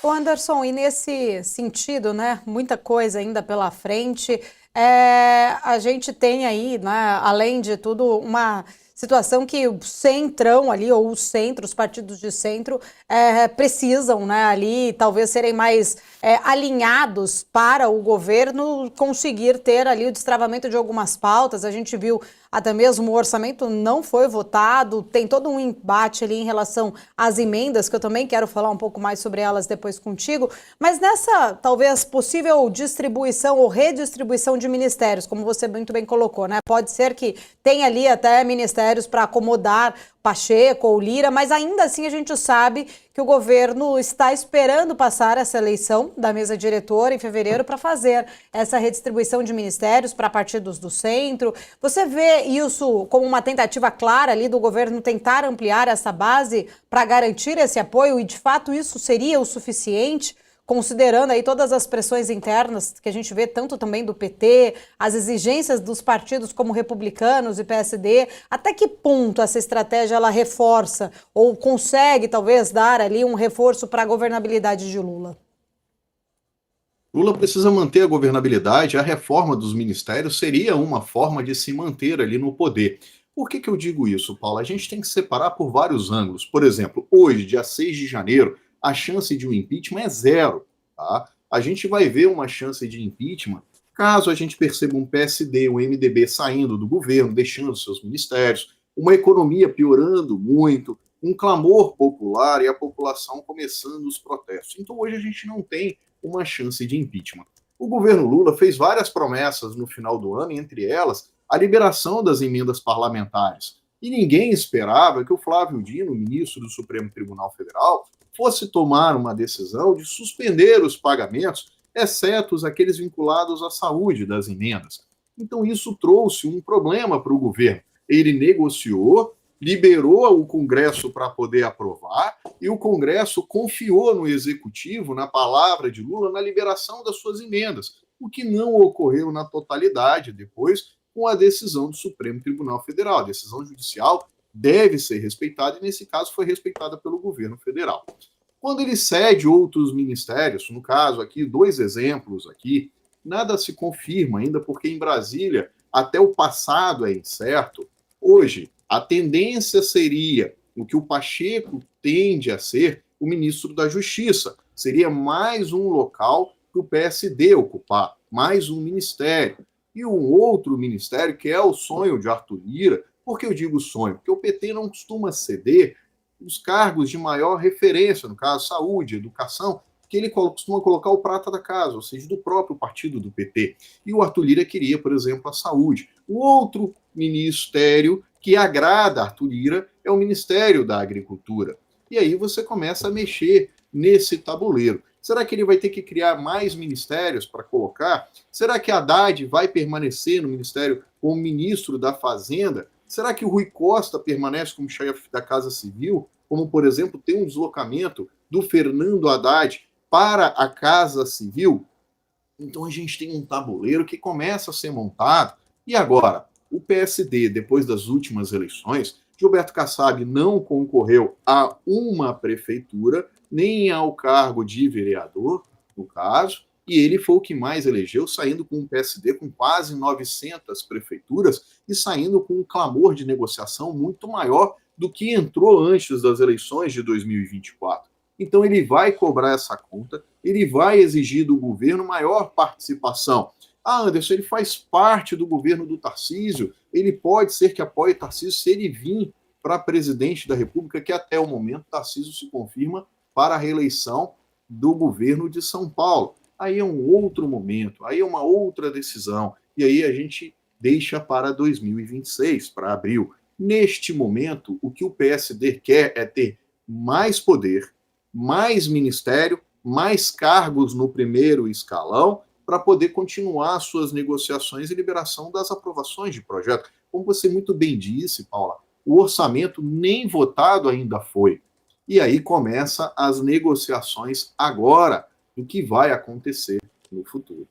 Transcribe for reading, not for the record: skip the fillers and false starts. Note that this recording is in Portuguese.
Ô Anderson, e nesse sentido, né, muita coisa ainda pela frente, a gente tem aí, né, além de tudo, uma situação que o centrão ali, ou o centro, os partidos de centro, precisam, né, ali talvez serem mais alinhados para o governo conseguir ter ali o destravamento de algumas pautas. A gente viu até mesmo o orçamento não foi votado, tem todo um embate ali em relação às emendas, que eu também quero falar um pouco mais sobre elas depois contigo, mas nessa talvez possível distribuição ou redistribuição de ministérios, como você muito bem colocou, né? Pode ser que tenha ali até ministérios para acomodar Pacheco ou Lira, mas ainda assim a gente sabe que o governo está esperando passar essa eleição da mesa diretora em fevereiro para fazer essa redistribuição de ministérios para partidos do centro. Você vê isso como uma tentativa clara ali do governo tentar ampliar essa base para garantir esse apoio e de fato isso seria o suficiente? Considerando aí todas as pressões internas que a gente vê tanto também do PT, as exigências dos partidos como republicanos e PSD, até que ponto essa estratégia ela reforça ou consegue talvez dar ali um reforço para a governabilidade de Lula? Lula precisa manter a governabilidade, a reforma dos ministérios seria uma forma de se manter ali no poder. Por que eu digo isso, Paulo? A gente tem que separar por vários ângulos. Por exemplo, hoje, dia 6 de janeiro, a chance de um impeachment é zero. Tá? A gente vai ver uma chance de impeachment caso a gente perceba um PSD, um MDB saindo do governo, deixando seus ministérios, uma economia piorando muito, um clamor popular e a população começando os protestos. Então hoje a gente não tem uma chance de impeachment. O governo Lula fez várias promessas no final do ano, entre elas a liberação das emendas parlamentares. E ninguém esperava que o Flávio Dino, ministro do Supremo Tribunal Federal, fosse tomar uma decisão de suspender os pagamentos, exceto aqueles vinculados à saúde das emendas. Então isso trouxe um problema para o governo. Ele negociou, liberou o Congresso para poder aprovar, e o Congresso confiou no Executivo, na palavra de Lula, na liberação das suas emendas, o que não ocorreu na totalidade depois com a decisão do Supremo Tribunal Federal. A decisão judicial deve ser respeitada e, nesse caso, foi respeitada pelo governo federal. Quando ele cede outros ministérios, no caso aqui, dois exemplos aqui, nada se confirma ainda, porque em Brasília até o passado é incerto. Hoje, a tendência seria o que o Pacheco tende a ser o ministro da Justiça. Seria mais um local para o PSD ocupar, mais um ministério. E um outro ministério, que é o sonho de Arthur Lira. Por que eu digo sonho? Porque o PT não costuma ceder os cargos de maior referência, no caso, saúde, educação, que ele costuma colocar o prata da casa, ou seja, do próprio partido do PT. E o Arthur Lira queria, por exemplo, a saúde. O outro ministério que agrada a Arthur Lira é o Ministério da Agricultura. E aí você começa a mexer nesse tabuleiro. Será que ele vai ter que criar mais ministérios para colocar? Será que Haddad vai permanecer no ministério como ministro da Fazenda? Será que o Rui Costa permanece como chefe da Casa Civil? Como, por exemplo, tem um deslocamento do Fernando Haddad para a Casa Civil? Então a gente tem um tabuleiro que começa a ser montado. E agora, o PSD, depois das últimas eleições, Gilberto Kassab não concorreu a uma prefeitura, nem ao cargo de vereador, no caso, e ele foi o que mais elegeu, saindo com um PSD com quase 900 prefeituras e saindo com um clamor de negociação muito maior do que entrou antes das eleições de 2024. Então ele vai cobrar essa conta, ele vai exigir do governo maior participação. Ah, Anderson, ele faz parte do governo do Tarcísio, ele pode ser que apoie Tarcísio se ele vir para presidente da República, que até o momento Tarcísio se confirma para a reeleição do governo de São Paulo. Aí é um outro momento, aí é uma outra decisão, e aí a gente deixa para 2026, para abril. Neste momento, o que o PSD quer é ter mais poder, mais ministério, mais cargos no primeiro escalão, para poder continuar suas negociações e liberação das aprovações de projeto. Como você muito bem disse, Paula, o orçamento nem votado ainda foi. E aí começa as negociações agora do que vai acontecer no futuro.